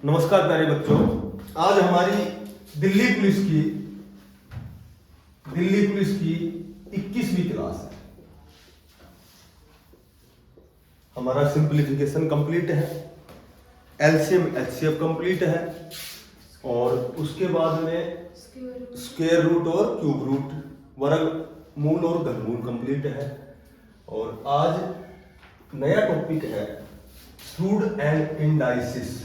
नमस्कार प्यारे बच्चों, आज हमारी दिल्ली पुलिस की 21वीं क्लास है। हमारा सिंप्लीफिकेशन कंप्लीट है, एलसीएम एचसीएफ कंप्लीट है और उसके बाद में स्क्वायर रूट और क्यूब रूट, वर्गमूल और घनमूल कंप्लीट है। और आज नया टॉपिक है स्क्रूड एंड इंडाइसिस।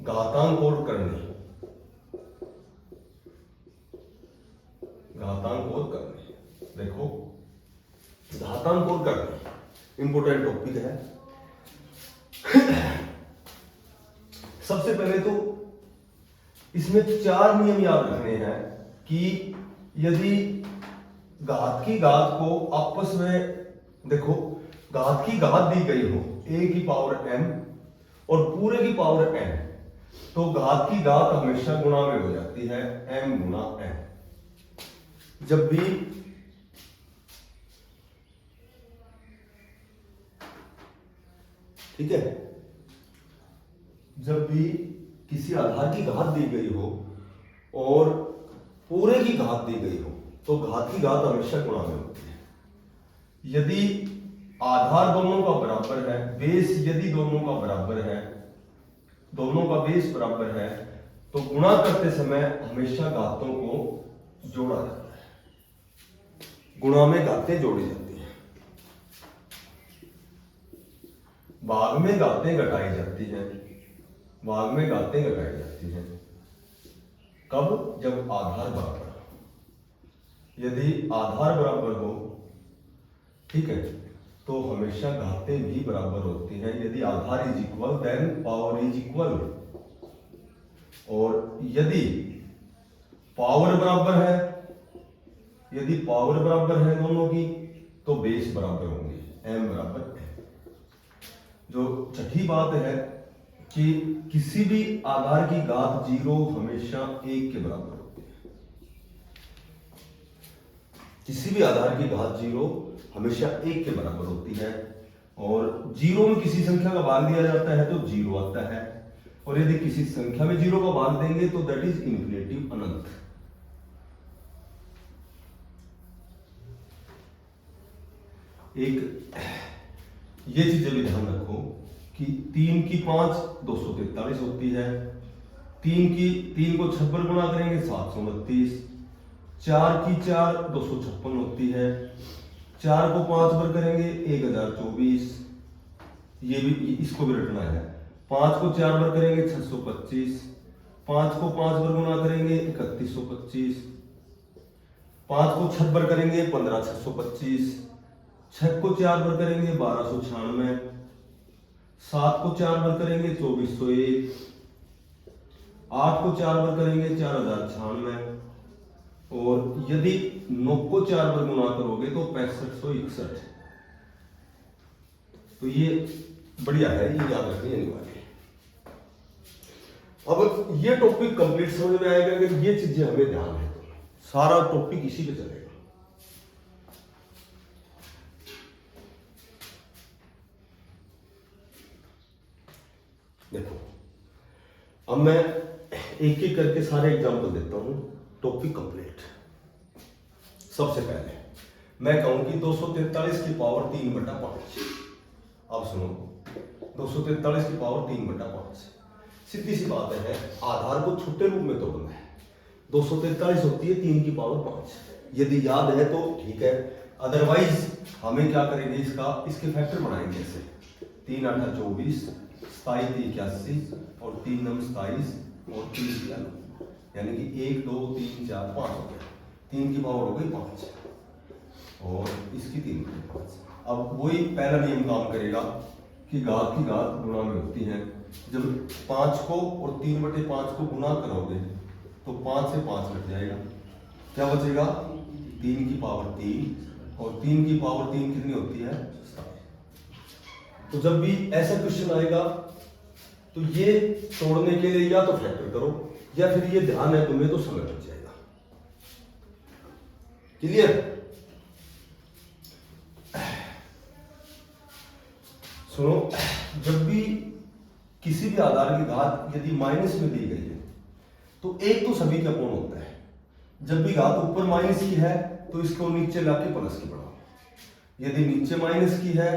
घातांक और करनी, देखो घातांक और करनी इंपोर्टेंट टॉपिक है। सबसे पहले तो इसमें 4 नियम याद रखने हैं कि यदि घात की घात को आपस में, देखो घात की घात दी गई हो a की पावर m और पूरे की पावर n, तो घात की घात हमेशा गुणा में हो जाती है, m गुणा n। जब भी ठीक है, जब भी किसी आधार की घात दी गई हो और पूरे की घात दी गई हो तो घात की घात हमेशा गुणा में होती है। यदि आधार दोनों का बराबर है, बेस यदि दोनों का बराबर है, दोनों का बेस बराबर है, तो गुणा करते समय हमेशा घातों को जोड़ा जाता है, गुणा में घातें जोड़ी जाती हैं, भाग में घातें घटाई जाती हैं, भाग में घातें घटाई जाती हैं। कब? जब आधार बराबर हो। यदि आधार बराबर हो, ठीक है, तो हमेशा घातें भी बराबर होती हैं। यदि आधार is equal then power is equal, और यदि पावर बराबर है, यदि पावर बराबर है दोनों की, तो बेस बराबर होंगे, m बराबर n। जो छठी बात है कि किसी भी आधार की घात 0 हमेशा 1 के बराबर होती है। किसी भी आधार की घात 0 हमेशा 1 के बराबर होती है, और 0 में किसी संख्या का भाग दिया जाता है तो 0 आता है, और यदि किसी संख्या में 0 का भाग देंगे तो दैट इज इन्फिनिटिव, अनंत। एक ये चीजें भी ध्यान रखो कि 3 की 5 243 होती है, 3 को 56 गुणा करेंगे 729, 4 की 4 256 होती है, 4 को 5 बार करेंगे 1024, ये भी, इसको भी रटना है। 5 को 4 बार करेंगे 625, 5 को 5 बार गुणा करेंगे 3125, 5 को 6 बार करेंगे 15625, 6 को 4 बार करेंगे 1296, 7 को 4 बार करेंगे 2401, 8 को 4 बार करेंगे 4096, और यदि 9 को 4 बार गुणा करोगे तो 6561। तो ये बढ़िया है, ये याद रखनी अनिवार्य है। अब ये टॉपिक कंप्लीट समझ में आएगा कि ये चीजें हमें ध्यान है, तो सारा टॉपिक इसी पे चलेगा। देखो अब मैं एक एक करके सारे एग्जांपल देता हूं, टॉपिक कंप्लीट। सबसे पहले मैं कहूं कि 243 की पावर 3/5। अब सुनो, 243 की पावर 3/5, सीधी सी बात है, आधार को छोटे रूप में तोड़ना है। 243 होती है 3 की पावर 5, यदि याद है तो ठीक है, अदरवाइज हमें क्या करेंगे, इसके फैक्टर बनाएंगे ऐसे, 3 8 24, 27 81 और 3 9 27 और 3 9, यानी कि 1 2 3 4 5 हो गया, 3 की पावर हो गई 5 और इसकी 3/5। अब वही पहला नियम काम करेगा कि घात की घात गुणा में होती है। जब 5 को और 3/5 को गुणा करोगे तो 5 से 5 कट जाएगा, क्या बचेगा, 3 की पावर 3, और 3 की पावर 3 कितनी होती है, 7। तो जब भी ऐसा क्वेश्चन आएगा तो ये तोड़ने के लिए या तो फैक्टर करो, या फिर ये ध्यान है तुम्हें तो समय बच जाएगा। क्लियर? सुनो, जब भी किसी भी आधार की घात यदि माइनस में दी गई है तो एक तो सभी का पूर्ण होता है। जब भी घात ऊपर माइनस की है तो इसको नीचे लाके प्लस की बढ़ाओ, यदि नीचे माइनस की है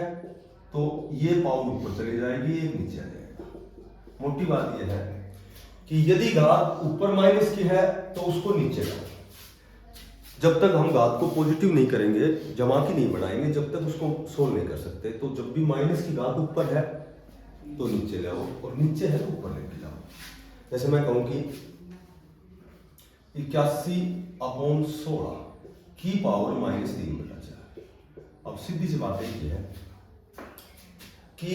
तो ये पावर ऊपर चली जाएगी, एक नीचे आ जाएगा। मोटी बात यह है कि यदि घात ऊपर माइनस की है तो उसको नीचे लाओ। जब तक हम घात को पॉजिटिव नहीं करेंगे, जमा की नहीं बढ़ाएंगे, जब तक उसको सोल्व नहीं कर सकते। तो जब भी माइनस की घात ऊपर है तो नीचे ले आओ, और नीचे है तो ऊपर लेके जाओ। जैसे मैं कहूं कि 81/16 की पावर -3/4। अब सीधी सी बात ये है कि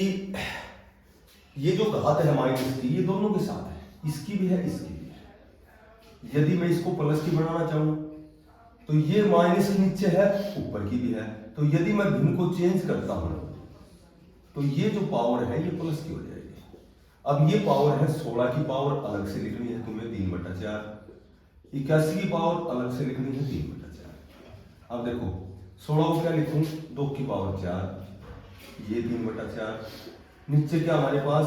ये जो घात है माइनस की, ये दोनों के साथ है, इसकी भी है इसकी भी है। यदि मैं इसको प्लस की बनाना चाहूं तो ये माइनस नीचे है, ऊपर की भी है। तो यदि मैं भिन्न को चेंज करता हूं तो ये जो पावर है ये प्लस की हो जाएगी। अब ये पावर है 16 की पावर अलग से लिखनी है तुम्हें 3/4, 81 की पावर अलग से लिखनी है 3/4। अब देखो 16 को क्या लिखूं, 2 की पावर 4, ये 3/4। नीचे क्या हमारे पास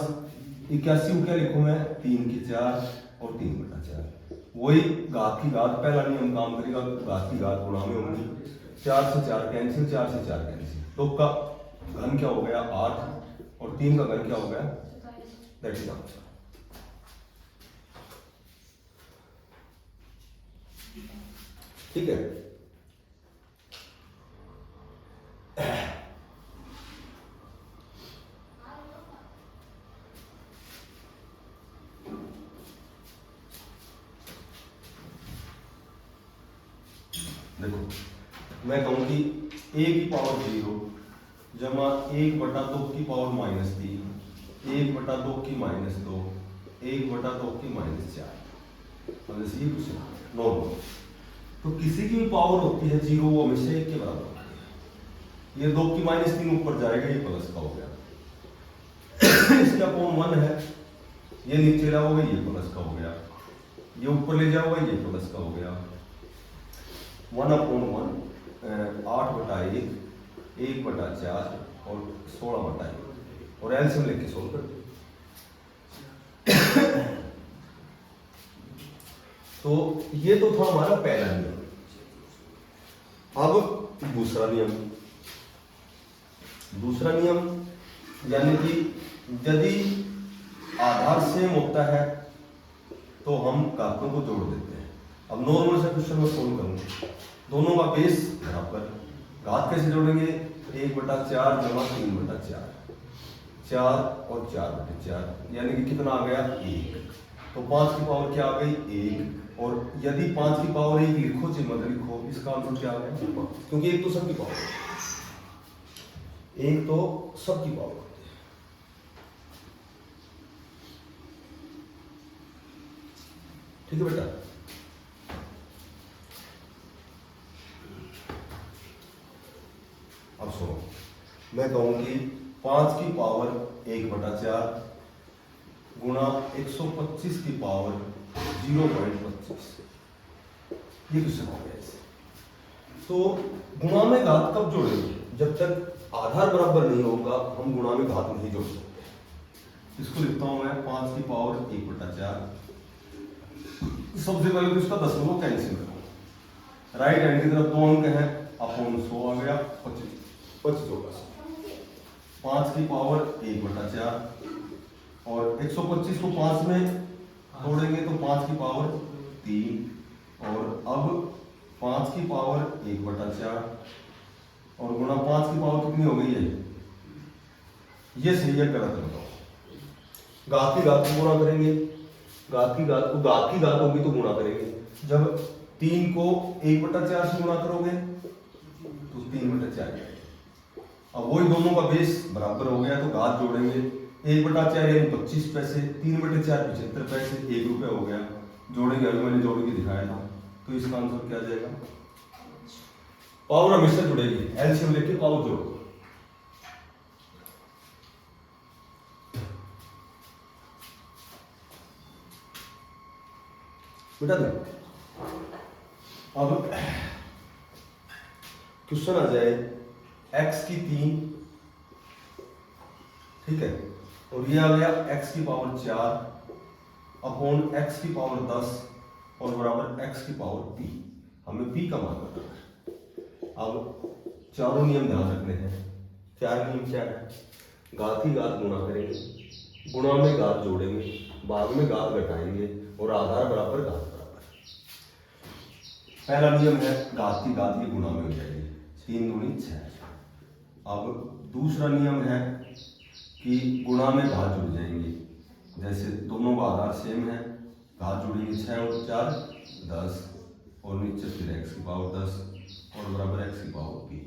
81 को क्या लिखूं मैं, 3 की 4 और 3/4। वही घात की घात, पहला नियम काम करेगा, घात की घात गुणा में होंगी। 4 से 4 कैंसिल, 4 से 4 कैंसिल, तो का घन क्या हो गया 8 और 3 का घन क्या हो गया, दैट इज आंसर। ठीक है, देखो मैं कहूं कि a की पावर 0 जमा 1/2 की पावर -3, 1/2 की -2, 1/2 की -4। अब जैसे ये क्वेश्चन नॉर्मल, तो किसी की भी पावर होती है 0, वो हमेशा 1 के बराबर होती है। ये 2 की -3 ऊपर जाएगा, ये प्लस का हो गया। इसका अपॉन 1 है, ये नीचे लाओगे ये प्लस का हो गया, ये ऊपर ले जाओगे ये प्लस का हो गया। 1/1 8/1, 1/4 और 16/1 और एलसीएम लेके सोल्व कर दो। तो ये तो था हमारा पहला नियम। अब दूसरा नियम यानी कि यदि आधार सेम होता है तो हम घातों को जोड़ देते हैं। अब नॉर्मल से क्वेश्चन में सोल्व करूंगा, दोनों का बेस बराबर, घात कैसे जोड़ेंगे, 1/4 जमा 3/4, 4 और 4/4 यानी कि कितना आ गया 1। तो 5 की पावर क्या आ गई 1, और यदि 5 की पावर 1 लिखो चाहे मत लिखो, इसका आंसर क्या आ गया, क्योंकि एक तो सबकी पावर, एक तो सबकी पावर होती है। ठीक है बेटा, अब सुनो, मैं कहूंगी 5 की पावर 1/4 गुणा 125 की पावर 0.25, ये क्वेश्चन हो गया इसे। तो गुणा में घात कब जोड़ेंगे, जब तक आधार बराबर नहीं होगा हम गुणा में घात नहीं जोड़ सकते। इसको लिखता हूं मैं 5 की पावर 1/4। सबसे पहले तो इसका दशमलव कैंसिल करो, राइट हैंड की तरफ 2 अंक है, अपॉन 100 आ गया, 25 होगा। 5 की पावर 1/4 और 125 को 5 में तोड़ेंगे तो 5 की पावर 3, और अब 5 की पावर 1/4 और गुणा 5 की पावर कितनी हो गई है, ये सही है गलत बताओ। घात की घात को गुणा करेंगे, घात की घात होगी तो गुणा करेंगे। जब 3 को 1/4 से गुणा करोगे तो 3/4। अब वही दोनों का बेस बराबर हो गया तो घात जोड़ेंगे, 1/4 यानी 25 पैसे, 3/4 75 पैसे, 1 रुपया हो गया। जोड़ेंगे, अभी मैंने जोड़ के दिखाया था, तो इसका आंसर क्या आ जाएगा, पावर हमेशा जुड़ेगी, एलसीएम लेके पावर जोड़ो। बेटा अब क्वेश्चन आ जाए x की 3 ठीक है, और ये आ गया x की पावर 4 अपॉन x की पावर 10 और बराबर x की पावर p। हमें p का मान बताना है। अब चारों नियम ध्यान रखने हैं। चार नियम क्या है? घात ही घात गुणा करेंगे, गुणा में घात जोड़ेंगे, भाग में घात घटाएंगे और आधार बराबर घात बराबर। पहला नियम है घात की घात की गुणा में हो जाएगी, 3 दूनी 6। अब दूसरा नियम है कि गुणा में घात जुड़ जाएंगे, जैसे दोनों का आधार सेम है, घात जुड़ेंगे 6 और 4 10 और नीचे फिर x की पावर 10 और बराबर x की पावर p।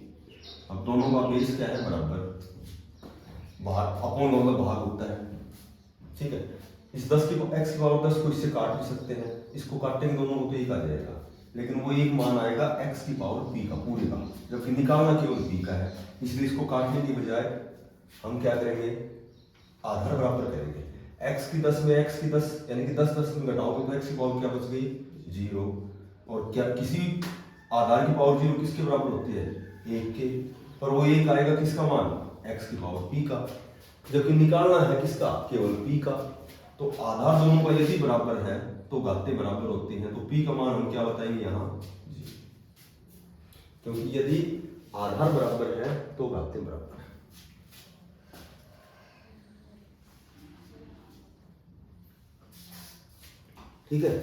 अब दोनों का बेस क्या है? बराबर। भाग अपॉन मतलब भाग होता है, ठीक है। इस 10 की x की पावर 10 को इससे काट भी सकते हैं, इसको काटेंगे दोनों को तो एक आ जाएगा, लेकिन वो एक मान आएगा x की पावर p का पूरे का, जबकि निकालना केवल p का है। इसलिए इसको काटने की बजाय हम क्या करेंगे? आधार बराबर करेंगे। x की 10 में x की 10 यानी कि 10 10 में घटाओगे तो x की पावर क्या बच गई? 0। और क्या किसी आधार की पावर 0 किसके बराबर होती है? 1 के। पर वो 1 आएगा किसका मान? x की पावर p का, जबकि निकालना है किसका? केवल p का। तो आधार दोनों का यदि बराबर है तो घातें बराबर होती हैं, तो p का मान हम क्या बताएंगे यहाँ? 0। क्योंकि यदि आधार बराबर है तो घातें बराबर है। ठीक है,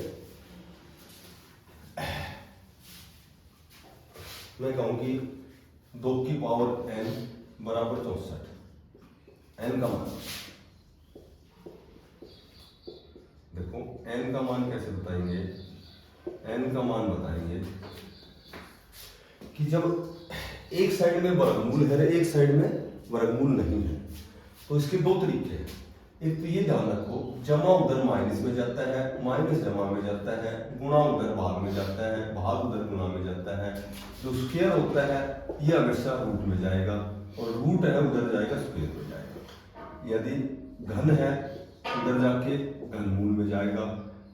मैं कहूं कि 2 की पावर n बराबर 64। n का मान देखो, n का मान कैसे बताएंगे? n का मान बताएंगे कि जब एक साइड में वर्गमूल है, एक साइड में वर्गमूल नहीं है, तो इसके दो तरीके हैं। एक तो ये ध्यान रखो, जमा उधर माइनस में जाता है, माइनस जमा में जाता है, गुणा उधर भाग में जाता है, भाग उधर गुणा में जाता है। जो स्क्वायर होता है ये हमेशा रूट में जाएगा और रूट है उधर जाएगा स्क्वायर में जाएगा। यदि घन है उधर जाके घनमूल में जाएगा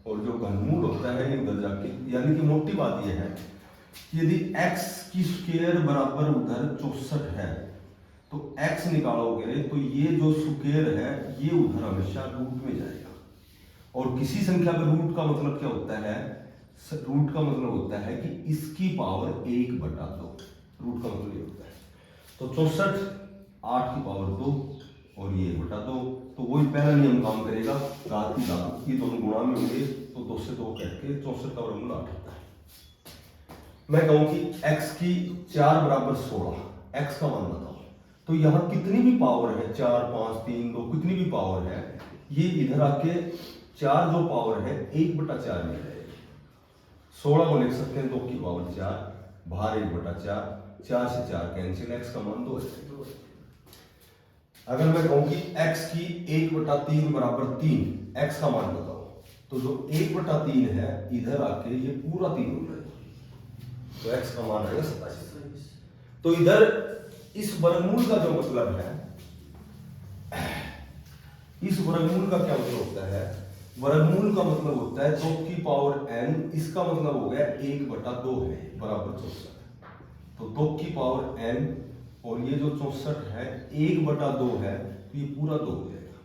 और जो घनमूल होता है ये उधर जाके, यानी कि मोटी बात यह है कि यदि x की स्क्वायर बराबर उधर 64 है तो x निकालोगे तो ये जो स्क्वायर है ये उधर हमेशा रूट में जाएगा। और किसी संख्या में रूट का मतलब क्या होता है? रूट का मतलब होता है कि इसकी पावर 1/2। रूट का मतलब ये होता है। तो 64 8 की पावर 2 और ये 1/2, तो वही पहला नियम काम करेगा, घात की घात ये दोनों गुणा में होंगे तो 2 से 2 करके 64 का वर्गमूल 8 होता है। मैं कहूं कि x की 4 बराबर 16, x का मान बताओ। तो यहां कितनी भी पावर है, 4 5 3 2 कितनी भी पावर है, ये इधर आके 4 जो पावर है 1/4 में जाएगी। 16 को लिख सकते हैं 2 की पावर 4 बाहर 1/4, 4 से 4 कैंसिल, x का मान 2 है। अगर मैं कहूं कि x की 1/3 बराबर 3, x का मान बताओ, तो जो 1/3 है इधर आके ये पूरा 3 हो जाएगा, तो x का मान आएगा 27। तो इधर इस वर्गमूल का जो मतलब है, इस वर्गमूल का क्या मतलब होता है? वर्गमूल का मतलब होता है 2 की पावर n, इसका मतलब हो गया 1/2 है बराबर 64। तो 2 की पावर n और ये जो 64 है 1/2 है, तो ये पूरा 2 हो जाएगा।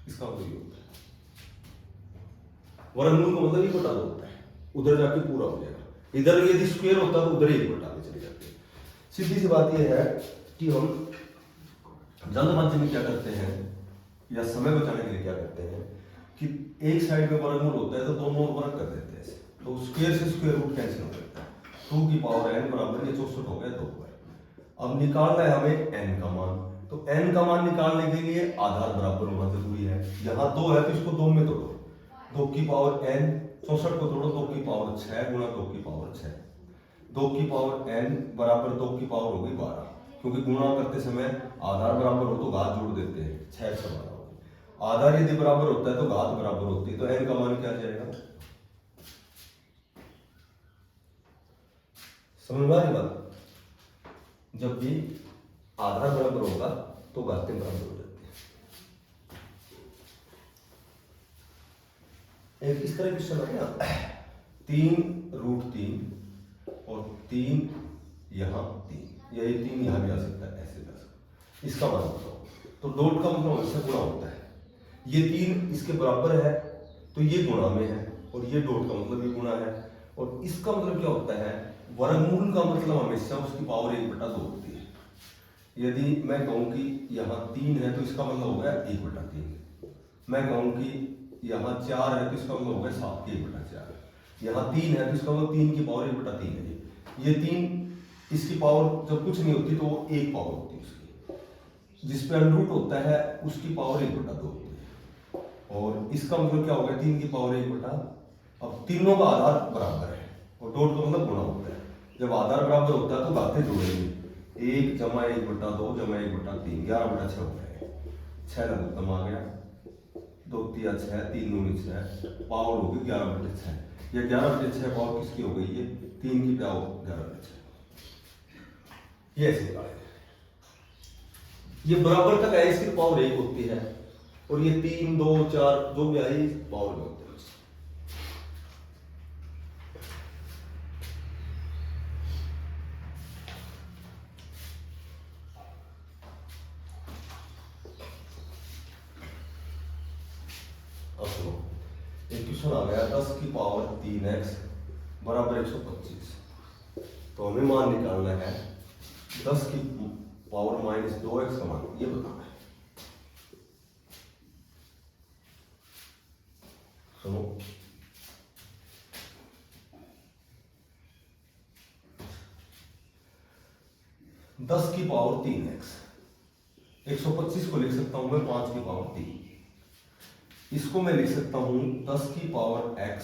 इसका मतलब ये होता है वर्गमूल का मतलब 1/2 होता है, उधर जाके पूरा हो जाएगा। इधर यदि स्क्वायर होता तो उधर 1/2 में चले जाते। सीधी सी बात यह है कि हम जल्दबाजी में क्या करते हैं या समय बचाने के लिए क्या करते हैं कि एक साइड में वर्गमूल होता है तो दोनों वर्ग कर देते हैं, तो स्क्वायर से स्क्वायर रूट कैंसिल हो जाता है। 2 की पावर n बराबर ये 64 हो गया 2 पर। अब निकालना है हमें n का मान, तो n का मान निकालने के लिए आधार बराबर होना जरूरी है। यहाँ 2 है तो इसको 2 में तोड़ो, 2 की पावर n 64 को तोड़ो, 2 की पावर 6 गुणा 2 की पावर 6, 2 की पावर n बराबर 2 की पावर हो गई 12, क्योंकि गुणा करते समय आधार बराबर हो तो घात जोड़ देते हैं, 6 से 12 होगी। आधार यदि बराबर होता है तो घात बराबर होती है, तो n का मान क्या जाएगा? समझ में आ रही बात? जब भी आधार बराबर होगा तो घातें बराबर हो जाती है। एक इस तरह क्वेश्चन है ना, 3√3 और 3 यहाँ 3, यही 3 यहाँ भी आ सकता है, ऐसे जा सकता है। इसका मान बताओ। तो डॉट का मतलब हमेशा गुणा होता है। ये 3 इसके बराबर है तो ये गुणा में है, और ये डॉट का मतलब ये गुणा है। और इसका मतलब क्या होता है, वर्गमूल का मतलब हमेशा उसकी पावर 1/2 होती है। यदि मैं कहूं कि यहाँ 3 है तो इसका मतलब हो गया 1/3। मैं कहूं कि यहाँ 4 है तो इसका मतलब हो गया 7 के 1/4। यहाँ 3 है तो इसका मतलब 3 की पावर 1/3 है। ये 3 इसकी पावर जब कुछ नहीं होती तो वो 1 पावर होती है उसकी, जिसपे अंडरूट होता है उसकी पावर 1/2 होती है। और इसका मतलब क्या हो गया, 3 की पावर 1/। अब तीनों का आधार बराबर है और डॉट का मतलब गुणा होता है। जब आधार बराबर होता है तो घाते जोड़ेंगे, 1 जमा 1/2 जमा 1/3, 11/6 हो गया। 6 का उत्तम आ गया, 2 3 6, 3 9 6, पावर होगी 11/6। ये 11/6 पावर किसकी हो गई, ये 3 की पावर 11/6। ये ऐसे निकालेंगे। ये बराबर तक है, इसकी पावर 1 होती है, और ये 3 2 4 जो भी आई पावर में होते हैं। अब सुनो, एक क्वेश्चन आ गया 10 की पावर 3x बराबर 125। तो हमें मान निकालना है 10 की पावर -2x का मान, ये बताना है। सुनो, दस की पावर 3x, 125 को लिख सकता हूं मैं 5 की पावर 3। इसको मैं लिख सकता हूं 10 की पावर x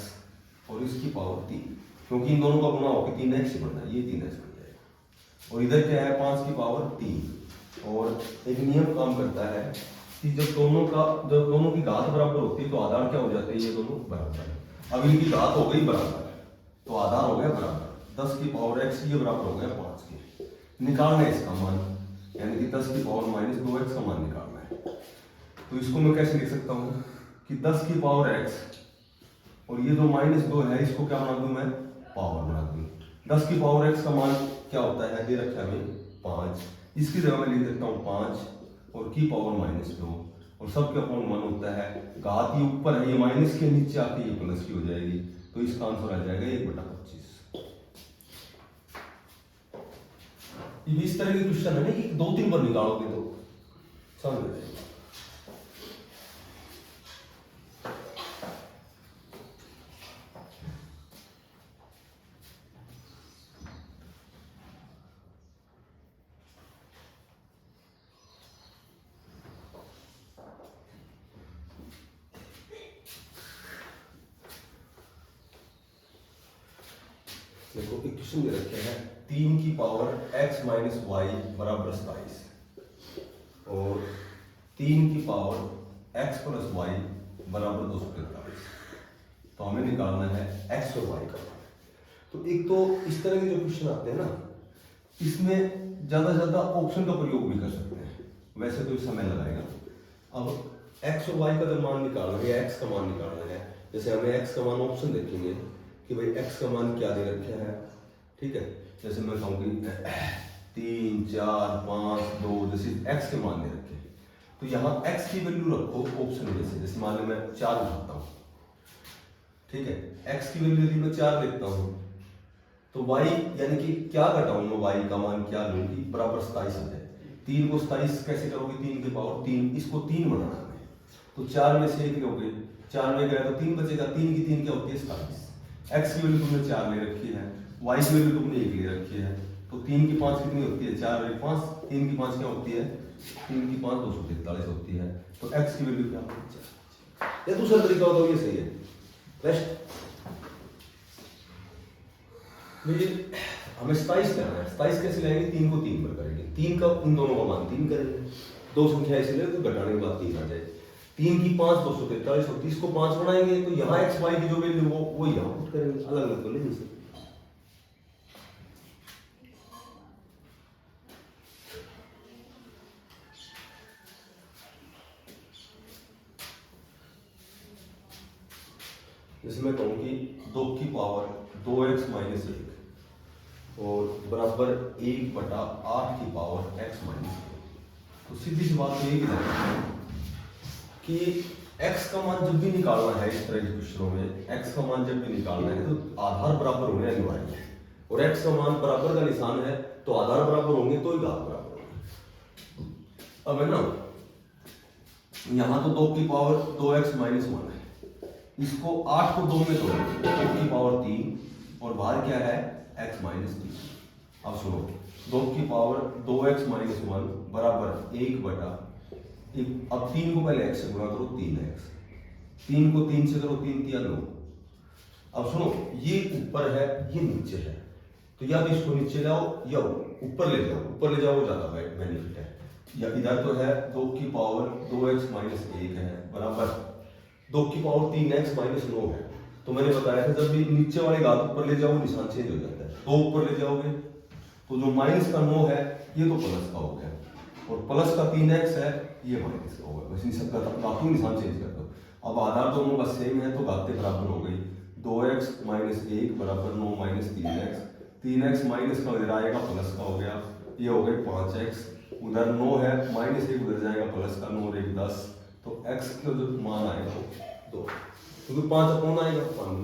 और इसकी पावर 3, क्योंकि इन दोनों का गुणा होकर 3x ही बनना है, ये 3x बन जाएगा। और इधर क्या है, 5 की पावर 3। और एक नियम काम करता है कि जब दोनों की घात बराबर होती है तो आधार क्या हो जाते हैं, ये दोनों बराबर है। अब इनकी घात हो गई बराबर तो आधार हो गया बराबर। 10 की पावर x ये बराबर हो गया 5 के। निकालना है इसका मान, यानी कि 10 की पावर -2x का मान निकालना है। तो इसको मैं कैसे लिख सकता हूँ कि 10 की पावर x और ये जो -2 है इसको क्या बना दूं मैं, पावर बना दूं। 10 की पावर x का मान क्या होता है, दे रखा है हमें 5। इसकी जगह मैं लिख देता हूँ 5 और की पावर -2, और सबके अपॉन 1 होता है। घात ये ऊपर है, ये माइनस के नीचे आके ये प्लस की हो जाएगी, तो इसका आंसर आ जाएगा 1/25। ये इस तरह के क्वेश्चन है ना, ये 2-3 बार निकालोगे तो समझ में जाएगा। देखो एक क्वेश्चन दे रखे हैं 3 की पावर x - y बराबर 27, और 3 की पावर x + y बराबर 243। तो हमें निकालना है x और y का। तो एक तो इस तरह के जो क्वेश्चन आते हैं ना, इसमें ज्यादा से ज्यादा ऑप्शन का प्रयोग भी कर सकते हैं, वैसे तो समय लगाएगा। अब x और y का जब मान निकालना है, x का मान निकालना है, जैसे हमें x का मान ऑप्शन देखेंगे कि भाई x का मान क्या दे रखा है, ठीक है। जैसे मैं कहूँगी 3 4 5 2, जैसे x के मान दे रखे हैं, तो यहाँ x की वैल्यू रखो ऑप्शन में से। जैसे मान लो मैं 4 उठाता हूँ, ठीक है, x की वैल्यू यदि मैं 4 लेता हूँ तो y यानी कि क्या घटाऊंगा, y का मान क्या लूंगी, बराबर 27 आ जाए। 3 को 27 कैसे करोगे, 3 की पावर 3, इसको 3 बनाना है, तो 4 में से 1 लोगे, 4 में गया तो 3 बचेगा। 3 की 3 क्या होती है, 27। x की वैल्यू तुमने 4 ले रखी है, y की वैल्यू तुमने 1 ले रखी है, तो 3 की 5 कितनी होती है, 4 और 5, 3 की 5 क्या होती है, 3 की 5 243 होती है। तो x की वैल्यू क्या होती है, या दूसरा तरीका होता है, ये सही है बेस्ट। हमें 27 लेना है, 27 कैसे लाएंगे, 3 को 3 पर करेंगे, 3 का इन दोनों का मान 3 करेंगे, दो संख्या इसलिए तो घटाने के बाद 3 आ जाए। 3 की 5 243 होती है, इसको 5 बनाएंगे तो यहाँ x y की जो वैल्यू वो यहाँ पुट करेंगे, अलग अलग तो नहीं सकते। जैसे मैं कहूँ कि 2 की पावर 2x - 1 और बराबर 1/8 की पावर x - 1, तो सीधी सी बात तो ये कि x का मान जब भी निकालना है इस तरह के क्वेश्चनों में, x का मान जब भी निकालना है तो आधार बराबर होने अनिवार्य है, और x का मान बराबर का निशान है तो आधार बराबर होंगे तो ही घात बराबर होंगे। अब है ना, यहाँ तो 2 की पावर 2x माइनस 1 है, इसको 8 को 2 में तोड़ो, 2 की पावर 3 और बाहर क्या है x माइनस 3। अब सुनो, 2 की पावर 2x माइनस 1 बराबर 1 बटा, अब 3 को पहले x से गुणा करो 3x, 3 को 3 से करो 3 3 9। अब सुनो, ये ऊपर है ये नीचे है, तो या तो इसको नीचे लाओ या ऊपर ले जाओ, ऊपर ले जाओ ज्यादा बेनिफिट है। या इधर तो है 2 की पावर 2x माइनस 1 है बराबर 2 की पावर 3x माइनस 9 है। तो मैंने बताया था जब भी नीचे वाले घात ऊपर ले जाओ निशान चेंज हो जाता है, तो ऊपर ले जाओगे तो जो माइनस का 9 है ये तो प्लस का हो गया, और प्लस का 3x है ये माइनस का होगा, बस इन सब का घातों निशान चेंज कर दो। अब आधार दोनों का सेम है तो घातें बराबर हो गई, 2x माइनस 1 बराबर 9 माइनस 3x, 3x माइनस का उधर आएगा प्लस का हो गया, ये हो गई 5x, उधर 9 है माइनस 1 उधर जाएगा प्लस का 9 और 1 10, तो x का जो मान आएगा वो 2, क्योंकि 5 कौन आएगा 5।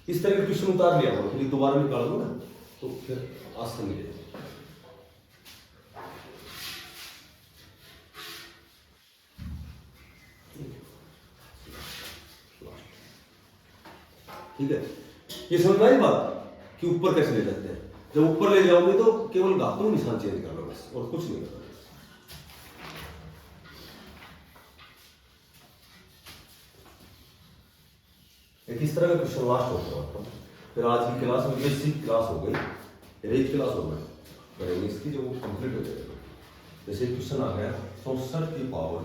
इस तरह के क्वेश्चन उतार लिया हो, फिर दोबारा निकाल दो ना तो फिर आसान मिलेगा। ठीक है, ये समझ में आई बात कि ऊपर कैसे ले जाते हैं। जब ऊपर ले जाओगे तो केवल घातों निशान चेंज करना बस, और कुछ नहीं करना। एक इस तरह का क्वेश्चन लास्ट होता है, फिर आज की क्लास में बेसिक क्लास हो गई, रेज क्लास हो गई, करेंगे इसकी जो कंप्लीट हो जाएगा। जैसे क्वेश्चन आ गया 64 की पावर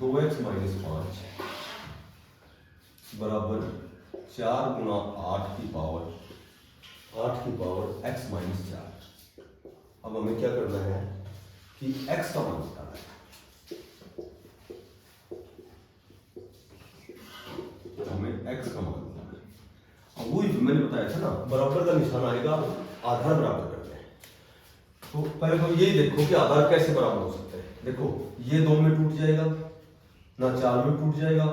2x माइनस 5 बराबर 4 गुना 8 की पावर x माइनस 4। अब हमें क्या करना है कि x का मान निकालना है, हमें x का मान निकालना है। अब वही जो मैंने बताया था ना, बराबर का निशान आएगा आधार बराबर करते हैं। तो पहले तो यही देखो कि आधार कैसे बराबर हो सकते हैं। देखो ये 2 में टूट जाएगा ना, 4 में टूट जाएगा,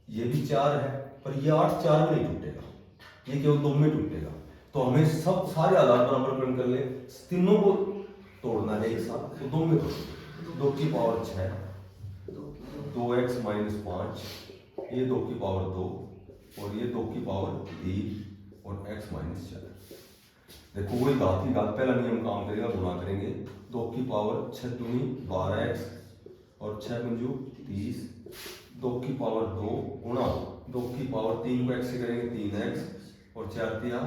ये भी 4 है पर ये 8 4 में नहीं टूटेगा, ये केवल 2 में टूटेगा। तो हमें सब सारे आधार बराबर कर ले, तीनों को तोड़ना है एक साथ, तो 2 में तोड़ 2 की पावर 6 2x माइनस 5, ये 2 की पावर 2 और ये 2 की पावर 3 और x माइनस 4। देखो वही घात की घात, पहला नियम काम करेगा, गुणा करेंगे 2 की पावर 6 दूनी 12x और 6 पंजू 30, 2 की पावर 2 गुणा 2 की पावर 3 को x से करेंगे 3x और 4 दिया,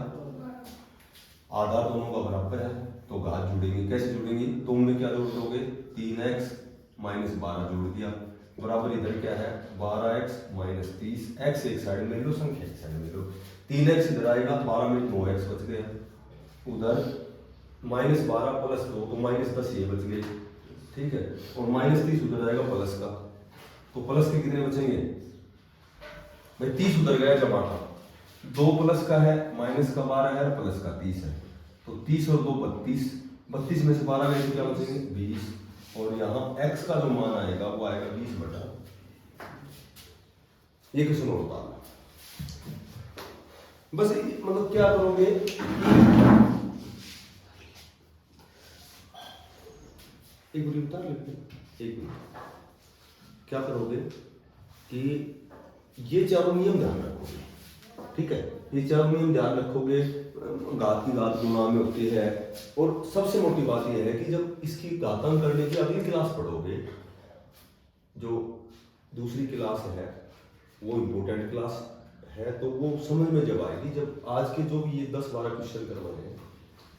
आधार दोनों का बराबर है तो घात जुड़ेंगे। कैसे जुड़ेंगे, 2 में क्या जोड़ दोगे 3x माइनस 12 जोड़ दिया, बराबर इधर क्या है 12x माइनस 30, x एक साइड में लो, संख्या एक साइड में लो, 3x इधर आएगा, 12 में 9x बच गया, उधर माइनस 12 प्लस 2 तो माइनस 10 ये बच गए, ठीक है, और माइनस 30 उधर जाएगा प्लस का, तो प्लस के कितने बचेंगे भाई 30 उधर गया जमा का, 2 प्लस का है माइनस का 12 है प्लस का 30 है, तो 30 और 2 32, 32 में से 12 गए तो क्या बचेंगे 20, और यहाँ x का जो मान आएगा वो आएगा 20 बटा, ये क्वेश्चन होता है। बस मतलब क्या करोगे, एक मिनट बता लेते हैं, एक मिनट क्या करोगे कि ये चारों नियम ध्यान रखोगे, ठीक है, ये चारों नियम ध्यान रखोगे, घात की घात गुणा में होती है, और सबसे मोटी बात यह है कि जब इसकी घातांक करने की अगली क्लास पढ़ोगे, जो दूसरी क्लास है वो इम्पोर्टेंट क्लास है, तो वो समझ में जब आएगी, जब आज के जो भी ये 10-12 क्वेश्चन करवाने हैं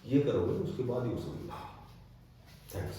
ये करोगे उसके बाद ही वो समझ। थैंक्स।